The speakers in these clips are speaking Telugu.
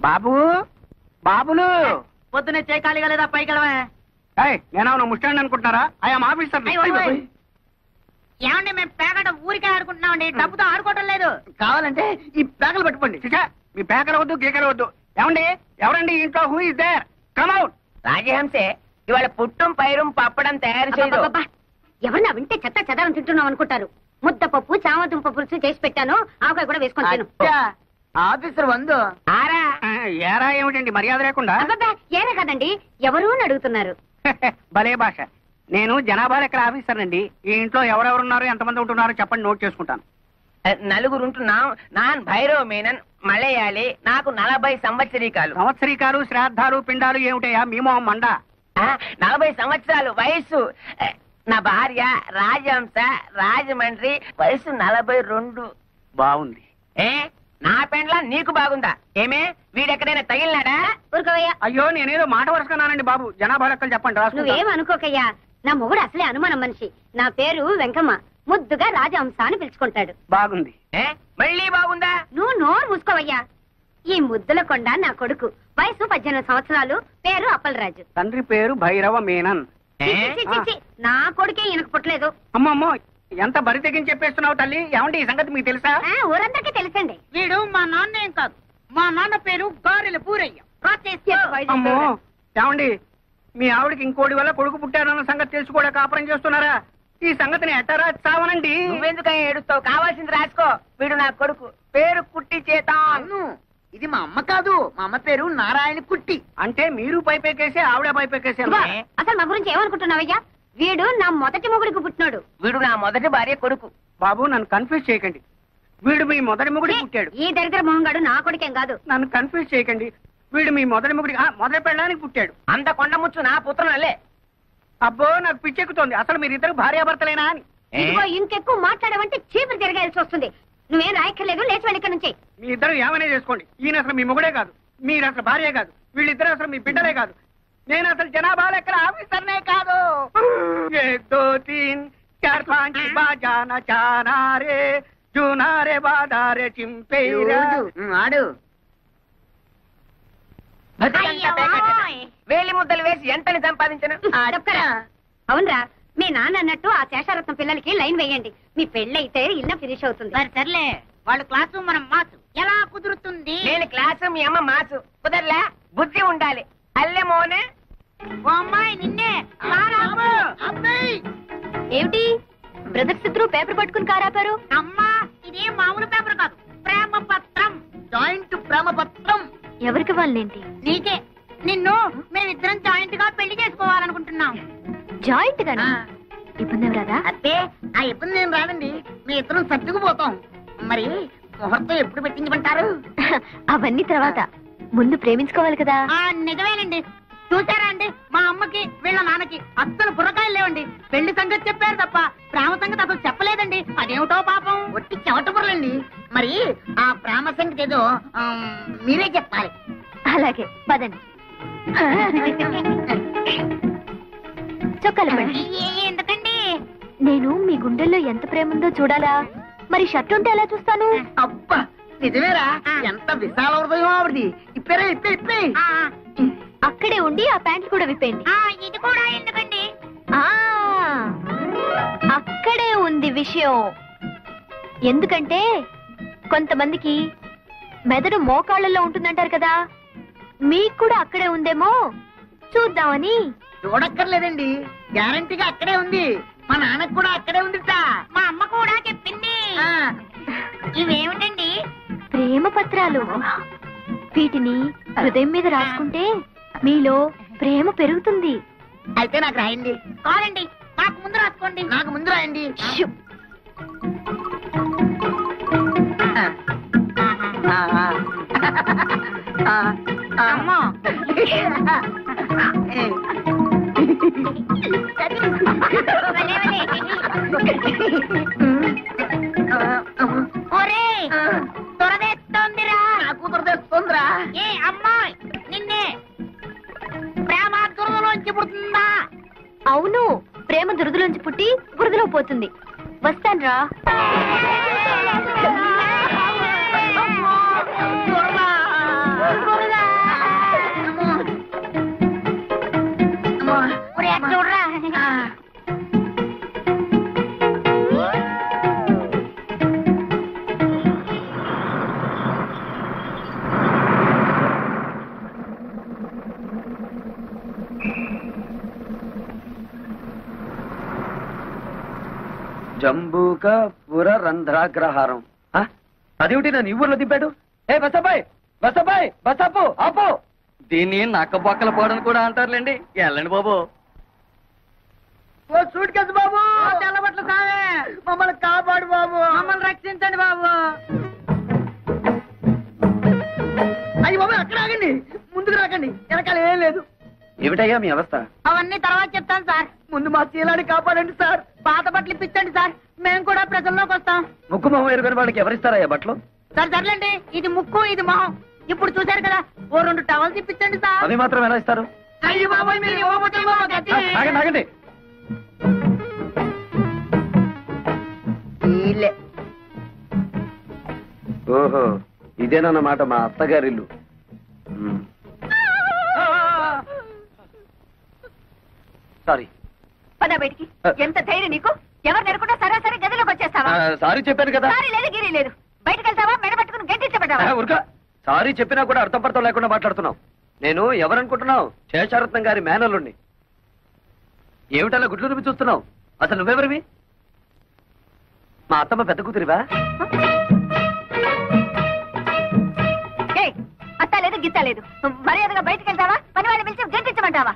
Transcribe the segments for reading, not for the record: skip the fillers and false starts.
బాబు బాబులు పొద్దునే చేకాలిగా లేదా పైకెళ్ళవే. నేనేమన్నా ముస్టాండ్ అనుకుంటున్నారా? I'm officer. ఏమండి మేము పేకట ఊరికే ఆడుకుంటున్నామండి, డబ్బుతో ఆడుకోవటం లేదు. కావాలంటే ఈ పేకలు పట్టుకోండి. మీ పేకలు వద్దు గీకలు వద్దు. ఏమండి ఎవరండి ఇంట్లో? Who is there? Come out. రాజహంసే ఇవాళ పుట్టం పైరం పప్పడం తయారు చేయదు. ఎవరన్నా వింటే చెత్త చెదారం తింటున్నాం అనుకుంటారు. ముద్దపప్పు చామదుంప పులుసు చేసి పెట్టాను, ఆవకాయ కూడా వేసుకొని ఆఫీసర్ వందు ఆరా ఏరా ఏమిటండి మర్యాద లేకుండా? ఏనే కదండి, ఎవరు అని అడుగుతున్నారు. భలే భాష. నేను జనాభా లెక్కల ఆఫీసర్ అండి. ఈ ఇంట్లో ఎవరెవరున్నారు, ఎంతమంది ఉంటున్నారో చెప్పండి, నోట్ చేసుకుంటాను. నలుగురుంటున్నాం. నాన్ భైరవ మేనన్, మలయాళి, నాకు 40 సంవత్సరీకాలు. సంవత్సరీకాలు శ్రాద్ధాలు పిండాలు ఏమిటయా మీ మొహం మండ? 40 సంవత్సరాలు వయస్సు. నా భార్య రాజహంస, రాజమండ్రి, వయసు 42. బాగుంది. నా పెండ్లా నీకు బాగుందా? ఏమే వీడెక్కడైనా తగిలినాడా? అయ్యో నేనేదో మాట వరుసుకున్నానండి బాబు. జనాభా లెక్కలు చెప్పండి. నువ్వేం అనుకోకయ్యా, నా మొగుడు అసలే అనుమానం మనిషి. నా పేరు వెంకమ్మ, ముద్దుగా రాజహంస అని పిలుచుకుంటాడు. బాగుంది. మళ్ళీ బాగుందా? నువ్వు నోరు మూసుకోవయ్యా. ఈ ముద్దుల కొండ నా కొడుకు, వయసు 18 సంవత్సరాలు, పేరు అప్పలరాజు. తండ్రి పేరు భైరవ మేనన్. నా కొడుకే ఈయనకు పుట్టలేదు. అమ్మమ్మో ఎంత బరి తెగించి చెప్పేస్తున్నావు తల్లి. ఏమండి ఈ సంగతి మీకు తెలుసా? ఊరందరికీ తెలుసండి. వీడు మా నాన్న ఏం కాదు, మా నాన్న పేరు గారెల పూరయ్య. అమ్మో ఏమండి మీ ఆవిడకి ఇంకోటి వల్ల కొడుకు పుట్టారన్న సంగతి తెలుసు కూడా కాపురం చేస్తున్నారా? ఈ సంగతిని ఎట్టరా చావనండి. నువ్వెందుకని ఏడుస్తావు? కావాల్సింది రాసుకో. వీడు నా కొడుకు, పేరు కుట్టి చేత. ఇది మా అమ్మ కాదు, మా అమ్మ పేరు నారాయణ కుట్టి. అంటే మీరు పైపెక్కేసి ఆవిడ పైపెక్కేసి. అసలు మా గురించి ఏమనుకుంటున్నావయ్యా? వీడు నా మొదటి మొగుడికి పుట్టినాడు. వీడు నా మొదటి భార్య కొడుకు. బాబు నన్ను కన్ఫ్యూజ్ చేయకండి. వీడు మీ మొదటి మొగుడికి పుట్టాడు. ఈ దరిద్ర మొహంగాడు నా కొడుకేం కాదు. నన్ను కన్ఫ్యూజ్ చేయకండి. వీడు మీ మొదటి మొగుడికి మొదటి పెళ్ళడానికి పుట్టాడు. అంత కొండముచ్చు నా పుత్రనలే. అబ్బో నాకు పిచ్చెక్కుతోంది. అసలు మీరిద్దరు భార్యాభర్తలేనా అని. ఇదిగో ఇంకెక్కువ మాట్లాడమంటే చీపురు తిరగాల్సి వస్తుంది. నువ్వేం రాయక్కర్లేదు, లేచి వెళ్ళి ఇక్కడ నుంచి. మీ ఇద్దరు ఏమైనా చేసుకోండి. ఈయన అసలు మీ మొగుడే కాదు, మీరు అసలు భార్య కాదు, వీళ్ళిద్దరు అసలు మీ బిడ్డలే కాదు. నేను అసలు జనాభా లెక్కల ఆఫీసర్నే కాదు. 1 2 3 4 5 బాజానా చానారే జూనారే బాదారే చింపేరా ఆడు. వేలి ముద్దలు వేసి ఎంతని సంపాదించను? అవునరా, మీ నాన్న అన్నట్టు ఆ శేషారత్నం పిల్లలకి లైన్ వేయండి. మీ పెళ్ళైతే ఇల్లు ఫినిష్ అవుతుంది. సర్లే, వాళ్ళు క్లాసు మనం మాసు. ఎలా కుదురుతుంది? నేను క్లాసు, మీ అమ్మ మాసు. కుదరలే, బుద్ధి ఉండాలి. అల్లె మోనే. ఓ అమ్మాయి నిన్నే. ఏమిటి బ్రదర్స్ ఇద్దరు పేపర్ పట్టుకుని కారాపారు? అమ్మా ఇది మామూలు పేపర్ కాదు, ప్రేమ పత్రం. జాయింట్ ప్రేమ పత్రం. ఎవరికి వాళ్ళేంటి? నీకే. నిన్ను మేమిద్దరం జాయింట్ గా పెళ్లి చేసుకోవాలనుకుంటున్నాం. జాయింట్ గానా? ఇబ్బంది ఏం రాదా? అత్తే ఆ ఇబ్బంది ఏం రాదండి, మీ ఇద్దరం సర్దుకుపోతాం. మరి ముహూర్తం ఎప్పుడు పెట్టించమంటారు? అవన్నీ తర్వాత, ముందు ప్రేమించుకోవాలి కదా. నిజమేనండి. చూసారా అండి, మా అమ్మకి వీళ్ళ నాన్నకి అస్సలు బుర్రకాయలు లేవండి. పెళ్లి సంగతి చెప్పారు తప్ప ప్రేమ సంగతి అసలు చెప్పలేదండి. అదేమిటో పాపం, ఒట్టి చెమట బుర్రలండి. మరి ఆ ప్రేమ సంగతి ఏదో మీరే చెప్పాలి. అలాగే పదండి. చొక్కాలు పడండి. ఎందుకండి? నేను మీ గుండెల్లో ఎంత ప్రేమ ఉందో చూడాలా? మరి షర్ట్ ఉంటే ఎలా చూస్తాను? అబ్బా నిజమేరా, ఎంత విశాల హృదయం ఆవిడది. ఇప్పేరా ఇప్పే ఇప్పే. అక్కడే ఉండి ఆ ప్యాంట్లు కూడా విప్పేయండి. ఇది కూడా ఎందుకండి? అక్కడే ఉంది విషయం. ఎందుకంటే కొంతమందికి మెదడు మోకాళ్ళలో ఉంటుందంటారు కదా, మీకు కూడా అక్కడే ఉందేమో చూద్దామని. చూడక్కర్లేదండి, గ్యారంటీగా అక్కడే ఉంది. మా నాన్నకు కూడా అక్కడే ఉందిట. మా అమ్మ కూడా చెప్పింది. ఇవేమిటండి? ప్రేమ పత్రాలు. వీటిని హృదయం మీద రాసుకుంటే మీలో ప్రేమ పెరుగుతుంది. అయితే నాకు రాయండి. కాదండి, నాకు ముందు రాసుకోండి. నాకు ముందు రాయండి. అమ్మా ఒరే త్వరదేస్తోందిరా. నాకు త్వరదేస్తోందిరా. ఏ అమ్మాయి నిన్నే ప్రేమ దురదలోంచి పుడుతుందా? అవును, ప్రేమ దురదలోంచి పుట్టి బురదలో పోతుంది. వస్తాన్రా. జంబూక పురరంధ్రాగ్రహారం. అదేమిటి నన్ను ఈ ఊర్లో దింపాడు? ఏ బసబాయ్ బసబాయ్ బసపు ఆపు. దీన్ని నక్క బొక్కల పోవడం కూడా అంటారులేండి. వెళ్ళండి బాబు. ఓ సూట్ కేసు బాబు, తెల్లబట్లు సామే, మమ్మల్ని కాపాడు బాబు, మమ్మల్ని రక్షించండి బాబు. అయ్యి బాబు అక్కడ ఆగండి, ముందుకు రాకండి, వెనకాల ఏం లేదు. ఏమిటయ్యా మీ అవస్థ? అవన్నీ తర్వాత చెప్తాను సార్. ముందు మా శీలాన్ని కాపాడండి సార్. పాత బట్టలు ఇప్పించండి సార్, మేము కూడా ప్రజల్లోకి వస్తాం. ముక్కు మొహం ఎరుగని వాళ్ళకి ఎవరిస్తారయ్యా బట్టలు? సార్ సర్లేండి, ఇది ముక్కు ఇది మొహం. ఇప్పుడు చూశారు కదా, ఓ 2 టవల్స్ ఇప్పించండి సార్. అవి మాత్రం ఎలా ఇస్తారు? అయ్యి బాబాయ్ మీరు ఇవ్వబోతే ఇవ్వబోతే. ఆగండి ఆగండి. ఓహో, ఇదేనన్నమాట మా అత్తగారిల్లు. సారీ. పద బయటికి. ఎంత ధైర్యం నీకు? ఎవరు నెరకుండా సరాసరి గదిలోకి వచ్చేస్తావా? సారీ చెప్పాను కదా. సారీ లేదు గిరి లేదు. బయటకు వెళ్తావా? మెడ పట్టుకుని గెంటించబడ్డావా? ఉరక. సారీ చెప్పినా కూడా అర్థం పర్థం లేకుండా మాట్లాడుతున్నావు. నేను ఎవరనుకుంటున్నావు? శేషారత్నం గారి మేనల్లుండి. ఏమిటలా గుడ్లు నువ్వు చూస్తున్నావు? అసలు నువ్వెవరివి? మా అత్తమ్మ పెద్ద కూతురివా? అత్త లేదు గిత్త లేదు. మర్యాదగా బయటకు వెళ్తావా? పని వాళ్ళని పిలిచి గెంటించమంటావా?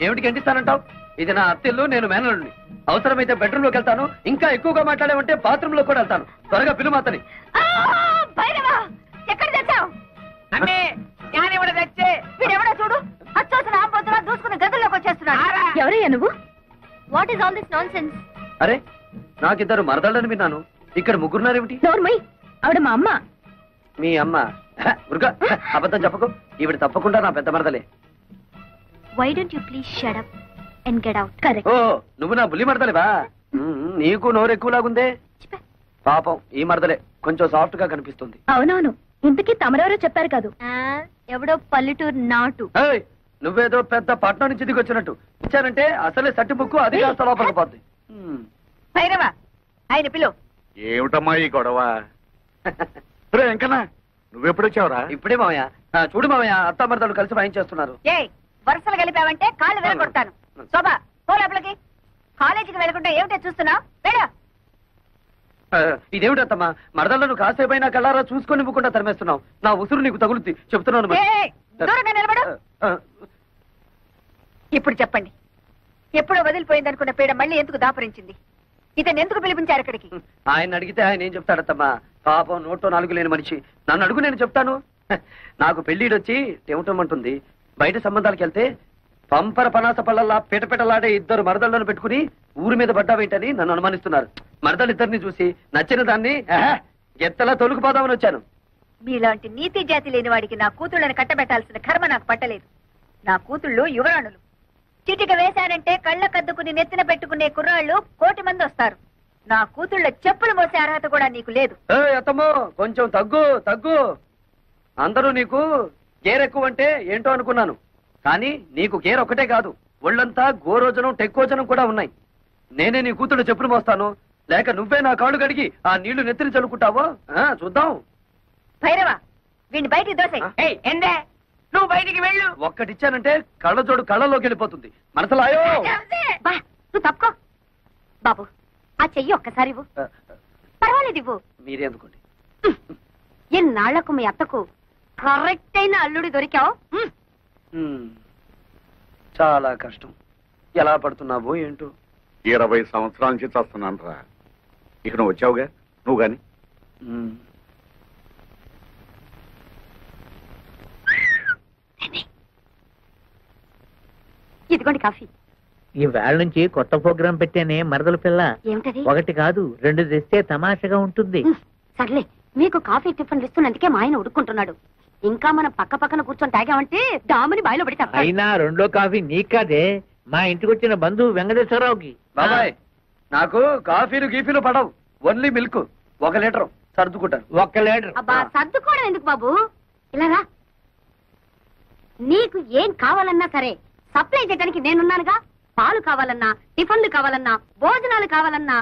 ఏమిటి గంటిస్తానంటావు? ఇది నా అత్తిల్లు, నేను మేనల్లుండి. అవసరమైతే బెడ్రూమ్ లోకి వెళ్తాను. ఇంకా ఎక్కువగా మాట్లాడేమంటే బాత్రూమ్ లో కూడా వెళ్తాను. త్వరగా పిలు మాతని. ఎక్కడ తెచ్చావు? అమ్మే జ్ఞానివడ తెచ్చే. వీడెవడో చూడు, అచ్చోసిన ఆంబోతున్నా దూసుకుని గదుల్లోకి వచ్చేస్తున్నాడు. ఎవరయ్యా నువ్వు? What is all this non sense? అరే, నాకిద్దరు మరదళ్ళని విన్నాను. ఇక్కడ ముగ్గురున్నారేమిటి? నోర్మయ్, ఆవిడ మా అమ్మ. మీ అమ్మ? ఉరుగా, అబద్ధం చెప్పకు. ఈవిడ తప్పకుండా నా పెద్ద మరదలే. Why don't you please shut up and get out? Correct. ఓ, నువ్వు నా బుల్లి మరదలేవా? నీకు నోరు ఎక్కువలాగుందే. పాపం ఈ మరదలే కొంచెం సాఫ్ట్ గా కనిపిస్తుంది. అవునవును. ఇంతకీ తమరెవరో చెప్పారు కాదు. ఎవడో పల్లెటూరు నాటు. ఏయ్, నువ్వేదో పెద్ద పట్నం నుంచి దిగొచ్చినట్టు ఇచ్చానంటే అసలే సట్టి ముక్కు అది కాస్త లోపలికి పోద్ది. భైరవా, ఆయన పిలు. ఏమిటమ్మా ఈ గొడవ? ఎంకన్నా నువ్వెప్పుడొచ్చావురా? ఇప్పుడే మావయ్య. చూడు మావయ్య, అత్త మరదలు కలిసి వాయించేస్తున్నారు. ఏయ్, వరుసలు కలిపావంటే కాళ్ళు వెళ్ళగొడతాను. శోభా, పో లోపలికి. కాలేజీకి వెళ్ళకుండా ఏమిటో చూస్తున్నావు? వెళ్ళ. ఇదేమిటత్తమ్మా, మరదలను కాసేపైనా కళ్ళారా చూసుకొని ఇవ్వకుండా తరిమేస్తున్నావు. నా ఉసురు నీకు తగులుద్ది, చెప్తున్నాను. దూరంగా నిలబడు. ఇప్పుడు చెప్పండి, ఎప్పుడో వదిలిపోయిందనుకున్న పీడ మళ్ళీ ఎందుకు దాపరించింది? ఇతను ఎందుకు పిలిపించారు ఇక్కడికి? ఆయన అడిగితే ఆయన ఏం చెప్తాడత్తమ్మా? పాపం నోట్లో 4 లేని మనిషి. నన్ను అడుగు, నేను చెప్తాను. నాకు పెళ్లిడొచ్చి టెమటమంటుంది. బయట సంబంధాలకు వెళ్తే పంపర పనాస పళ్ళల్లా పిటపిటలాడే 2 మరదళ్లను పెట్టుకుని ఊరి మీద పడ్డావేంటని నన్ను అనుమానిస్తున్నారు. మరదలిద్దరిని చూసి నచ్చిన దాన్ని ఎత్తలా తొలుకుపోదామని వచ్చాను. మీలాంటి నీతి జాతి లేని వాడికి నా కూతుళ్ళని కట్టబెట్టాల్సిన కర్మ నాకు పట్టలేదు. నా కూతుళ్ళు యువరాణులు. చిటిక వేశానంటే కళ్ళ కద్దుకుని నెత్తిన పెట్టుకునే కుర్రాళ్ళు 1,000,000 మంది వస్తారు. నా కూతుళ్ళ చెప్పులు మోసే అర్హత కూడా నీకు లేదు. అత్తమ్మో, కొంచెం తగ్గు తగ్గు. అందరూ నీకు గేరెక్కువ అంటే ఏంటో అనుకున్నాను. కానీ నీకు గేర్ ఒక్కటే కాదు, ఒళ్ళంతా గోరోజనం టెక్కోజనం కూడా ఉన్నాయి. నేనే నీ కూతుళ్ళు చెప్పులు మోస్తాను, లేక నువ్వే నా కాళ్ళు కడిగి ఆ నీళ్లు నెత్తిని చల్లుకుంటావో చూద్దాం. భైరవా, వీడిని బయటికి దోసేయ్. ఎందే నువ్వు బయటికి వెళ్ళు. ఒక్కటిచ్చానంటే కళ్ళజోడు కళ్ళలోకి వెళ్ళిపోతుంది. మనసులాయో. నువ్వు తప్పుకో. బాబు, ఆ చెయ్యి ఒక్కసారి ఇవ్వు. పర్వాలేదు, ఇవ్వు. మీరే అందుకోండి. ఎన్నాళ్లకు మీ అత్తకు కరెక్ట్ అయిన అల్లుడి దొరికావు. చాలా కష్టం. ఎలా పడుతున్నావో ఏంటో. 20 సంవత్సరాల నుంచి చస్తున్నాను రా. ఇక నువ్వు వచ్చావుగా, నువ్వు గాని. ఇదిగోండి కాఫీ. ఈ వేళ నుంచి కొత్త ప్రోగ్రాం పెట్టానే మరదల పిల్ల. ఏమిటది? 1 కాదు 2 తెస్తే తమాషగా ఉంటుంది. సర్లే, మీకు కాఫీ టిఫిన్లు ఇస్తున్నందుకే మా ఆయన ఉడుకుంటున్నాడు. ఇంకా మనం పక్క పక్కన కూర్చొని తాగామంటే డాముని బాయిలో పడి తప్ప. అయినా 2వ కాఫీ నీకు కాదే, మా ఇంటికి వచ్చిన బంధువు వెంకటేశ్వరరావుకి. బాబాయ్, నాకు కాఫీలు గీఫీలు పడవు. ఓన్లీ మిల్క్ 1 లీటర్ సర్దుకుంటాను. 1 లీటర్. అబ్బా, సర్దుకోవడం ఎందుకు బాబు? ఇలా రా. నీకు ఏం కావాలన్నా సరే సప్లై చేయడానికి నేనున్నానుగా. పాలు కావాలన్నా, టిఫిన్లు కావాలన్నా, భోజనాలు కావాలన్నా,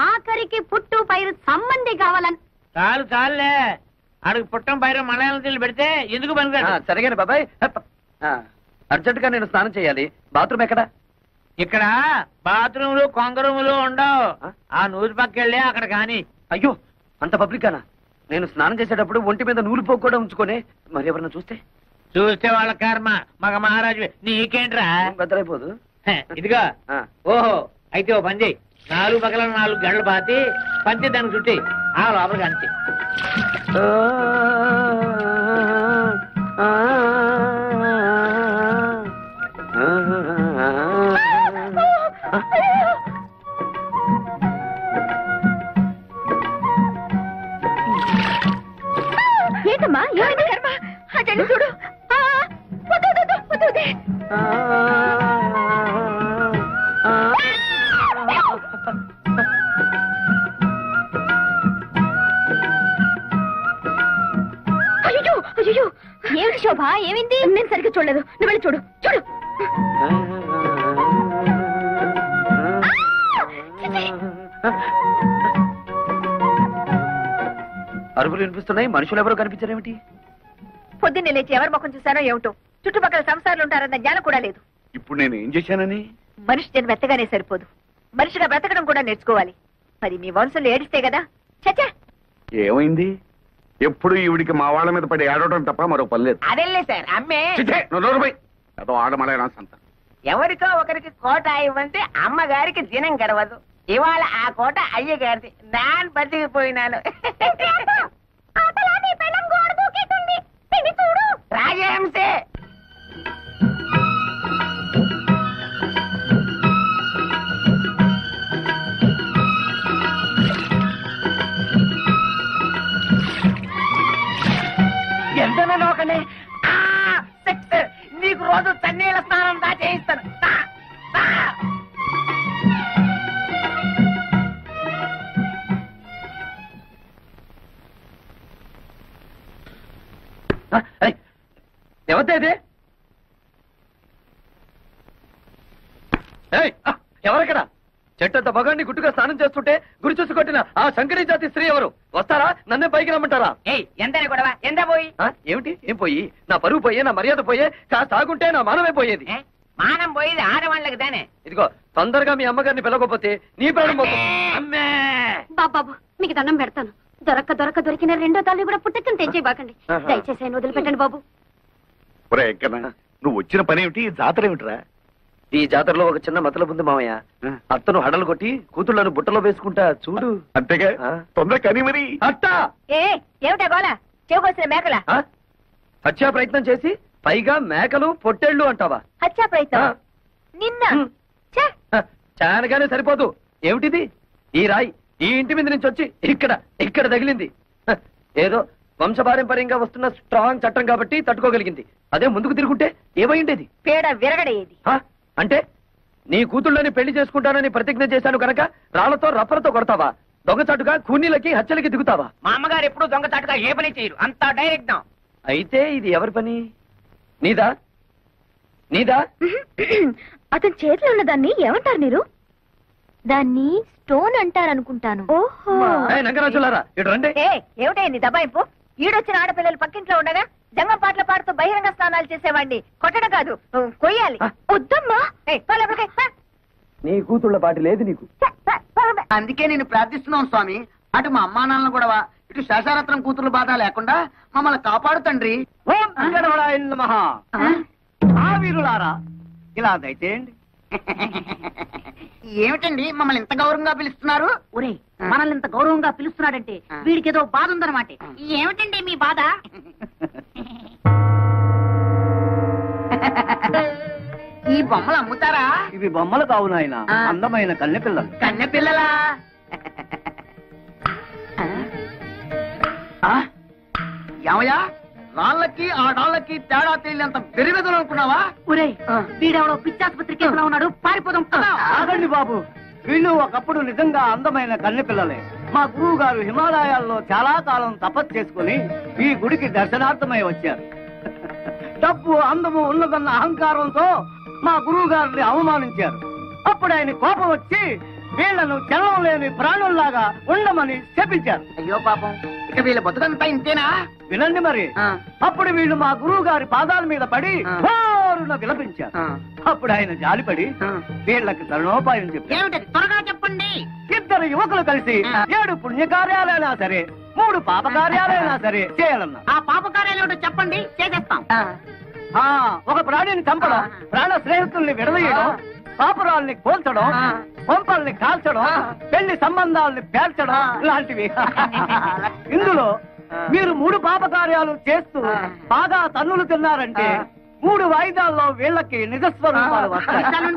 ఆఖరికి పుట్టు పైరు సంబంధి కావాలన్నా. చాలు చాలులే, ఆడికి పుట్టం పైన మలయాళం నీళ్ళు పెడితే ఎందుకు పనికిరాడు. సరిగానే బాబాయ్. అర్జెంట్ గా నేను స్నానం చేయాలి. బాత్రూమ్ ఎక్కడా? ఇక్కడ బాత్రూములు కొంగరూములు ఉండవు. ఆ నూరు పక్కెళ్ళి అక్కడ కాని. అయ్యో అంత పబ్లిక్ గానా? నేను స్నానం చేసేటప్పుడు ఒంటి మీద నూలు పోగు కూడా ఉంచుకోనే. మరి ఎవరన్నా చూస్తే? చూస్తే వాళ్ళ కర్మ. మగ మహారాజు నీకేంట్రా? బద్దలైపోదు. ఇదిగా ఆ. ఓహో అయితే ఓ పని చేయి. 4 పక్కల 4 గంటలు పాతి పంచి దానికి చుట్టి ఆ లోపలికి అంతే. ఏంటమ్మా ఏమైంది కర్మ? అటెండి చూడు. అయ్యో అయ్యో ఏమిటి శోభ? ఏమైంది? నేను సరిగ్గా చూడలేదు. నువ్వు వెళ్ళి చూడు. చూడు. అరుపులు వినిపిస్తున్నాయి. మనుషులు ఎవరో కనిపించారేమిటి? పొద్దున్నే లేచి ఎవరి ముఖం చూసానో ఏమిటో. చుట్టుపక్కల సంసారాలు ఉంటారన్న జ్ఞానం కూడా లేదు. ఇప్పుడు నేను ఏం చేశానని? మనిషి జన్మ ఎత్తగానే సరిపోదు, మనిషిగా బ్రతకడం కూడా నేర్చుకోవాలి. మరి మీ వంశంలో ఏడిస్తే కదా. చచ్చా ఏమైంది? ఎప్పుడు ఈవిడికి మా వాళ్ళ మీద పడి ఏడవడం తప్ప మరో పని లేదు. అదెల్లే సార్ అమ్మే. అదో ఆడమలైనా సంత. ఎవరికో ఒకరికి కోట ఇవ్వంటే అమ్మగారికి దినం గడవదు. ఇవాళ ఆ కోట అయ్య గారిది. నాన్ బతికిపోయినాను. రాజహంసే ఎంతనే నోకండి. నీకు రోజు తన్నీళ్ళ స్నానం దా చేయిస్తాను. ఎవరిదే ఇది? ఎవరక్కడ? చెట్టంత మగాన్ని గుట్టుగా స్నానం చేస్తుంటే గురి చూసి కొట్టిన ఆ శంకరీ జాతి స్త్రీ ఎవరు? వస్తారా? నన్నే పైకి రమ్మంటారా? ఎంత గొడవ? ఎంత పోయి? ఏమిటి? ఏం పోయి? నా పరువు పోయే, నా మర్యాద పోయే, కాస్త ఆగుంటే నా మానమే పోయేది. మానం పోయేది ఆడవాళ్ళకి దానే. ఇదిగో తొందరగా మీ అమ్మగారిని పిలవకపోతే నీ ప్రాణం పోతుంది. అమ్మే బాబు మీకు దండం పెడతాను. దొరికిన 2వ తల్లి కూడా పుట్టకని తెంచేయబాకండి. దయచేసి ఆయన వదిలిపెట్టండి బాబు. ఒరే ఎక్కనా, నువ్వు వచ్చిన పని ఏమిటి? జాతర ఏమిటిరా? ఈ జాతరలో ఒక చిన్న మతలబు ఉంది మామయ్య. అత్తను హడలు కొట్టి కూతుళ్లను బుట్టలో వేసుకుంటా చూడు. అంతేగా, తొందర కని మరి. అత్తా ఏమిటా గోళ? చెవుకొచ్చిన మేకల హత్యా ప్రయత్నం చేసి పైగా మేకలు పొట్టేళ్లు అంటావా? హత్యా ప్రయత్నం నిన్న చానగానే సరిపోదు. ఏమిటిది? ఈ రాయి ఈ ఇంటి మీద నుంచి వచ్చి ఇక్కడ తగిలింది. ఏదో వంశపారంపర్యంగా వస్తున్న స్ట్రాంగ్ చట్టం కాబట్టి తట్టుకోగలిగింది. అదే ముందుకు తిరుగుంటే ఏమైండేది? పేడ విరగడేది. అంటే నీ కూతుళ్ళని పెళ్లి చేసుకుంటానని ప్రతిజ్ఞ చేశాను కనుక రాళ్లతో రప్పలతో కొడతావా? దొంగచాటుగా కూనీలకి హత్యలకి దిగుతావా? మా అమ్మగారు ఎప్పుడు దొంగచాటుగా ఏ పని చేయరు. అంతా డైరెక్ట్. అయితే ఇది ఎవరి పని? నీదా? అతని చేతిలో ఉన్న దాన్ని ఏమంటారు మీరు? దాన్ని స్టోన్ అంటారనుకుంటాను. ఓహో నంగరాజులారా ఇటు రండి. ఏమిటే నీ దబాయింపు? ఈడొచ్చిన ఆడపిల్లలు పక్కింట్లో ఉండగా జంగం పాటలు పాడుతూ బహిరంగ స్నానాలు చేసేవాడిని కొట్టడం కాదు, కొయ్యాలి. వద్దమ్మా. నీ కూతుళ్ళ పాటి లేదు నీకు. అందుకే నేను ప్రార్థిస్తున్నాను స్వామి. అటు మా అమ్మా నాన్నలు గొడవ, ఇటు శేషారత్నం కూతురు బాధ లేకుండా మమ్మల్ని కాపాడు తండ్రి. వీరులారా ఇలా దయచేయండి. ఏమిటండి మమ్మల్ని ఇంత గౌరవంగా పిలుస్తున్నారు? ఒరే మనల్ని ఇంత గౌరవంగా పిలుస్తున్నాడంటే వీడికి ఏదో బాధ ఉందన్నమాట. ఏమిటండి మీ బాధ? ఈ బొమ్మలు అమ్ముతారా? ఇవి బొమ్మలు కావు నాయన, అందమైన కన్నెపిల్లలు. కన్నెపిల్లలా? ఏమయ్యా, రాళ్ళకి ఆ డాళ్ళకి తేడా తెలియనంత పెరిగెదలు అనుకున్నావా? ఒరే వీడెవడో పిచ్చాసుపత్రి కేసులో ఉన్నాడు, పారిపోదాం. ఆగండి బాబు, వీళ్ళు ఒకప్పుడు నిజంగా అందమైన కన్నెపిల్లలే. మా గురువు గారు హిమాలయాల్లో చాలా కాలం తపస్సు చేసుకుని ఈ గుడికి దర్శనార్థమై వచ్చారు. డబ్బు అందము ఉన్నదన్న అహంకారంతో మా గురువు గారిని అవమానించారు. అప్పుడు ఆయన కోపం వచ్చి వీళ్లను చలనం లేని ప్రాణుల్లాగా ఉండమని శపించారు. అయ్యో పాపం, ఇక వీళ్ళ బతుకంతా ఇంతేనా? వినండి మరి. అప్పుడు వీళ్ళు మా గురువు గారి పాదాల మీద పడి ఘోరున విలపించారు. అప్పుడు ఆయన జాలిపడి వీళ్ళకి తరుణోపాయం చెప్పారు. ఏమిటది? త్వరగా చెప్పండి. 2 యువకులు కలిసి 7 పుణ్యకార్యాలైనా సరే 3 పాపకార్యాలైనా సరే చేయాలన్నా. ఆ పాపకార్యాలు ఏమిటో చెప్పండి, చేసేస్తాం. ఒక ప్రాణిని చంపడం, ప్రాణ స్నేహితుల్ని విడదీయడం, పాపురాల్ని కోల్చడం, పంపల్ని కాల్చడం, పెళ్లి సంబంధాలని పేర్చడం లాంటివి. ఇందులో మీరు 3 పాపకార్యాలు చేస్తూ బాగా తన్నులు తిన్నారంటే 3 వాయిదాల్లో వీళ్ళకి నిజస్వరూపాలు వస్తాయి. ఇస్తాను,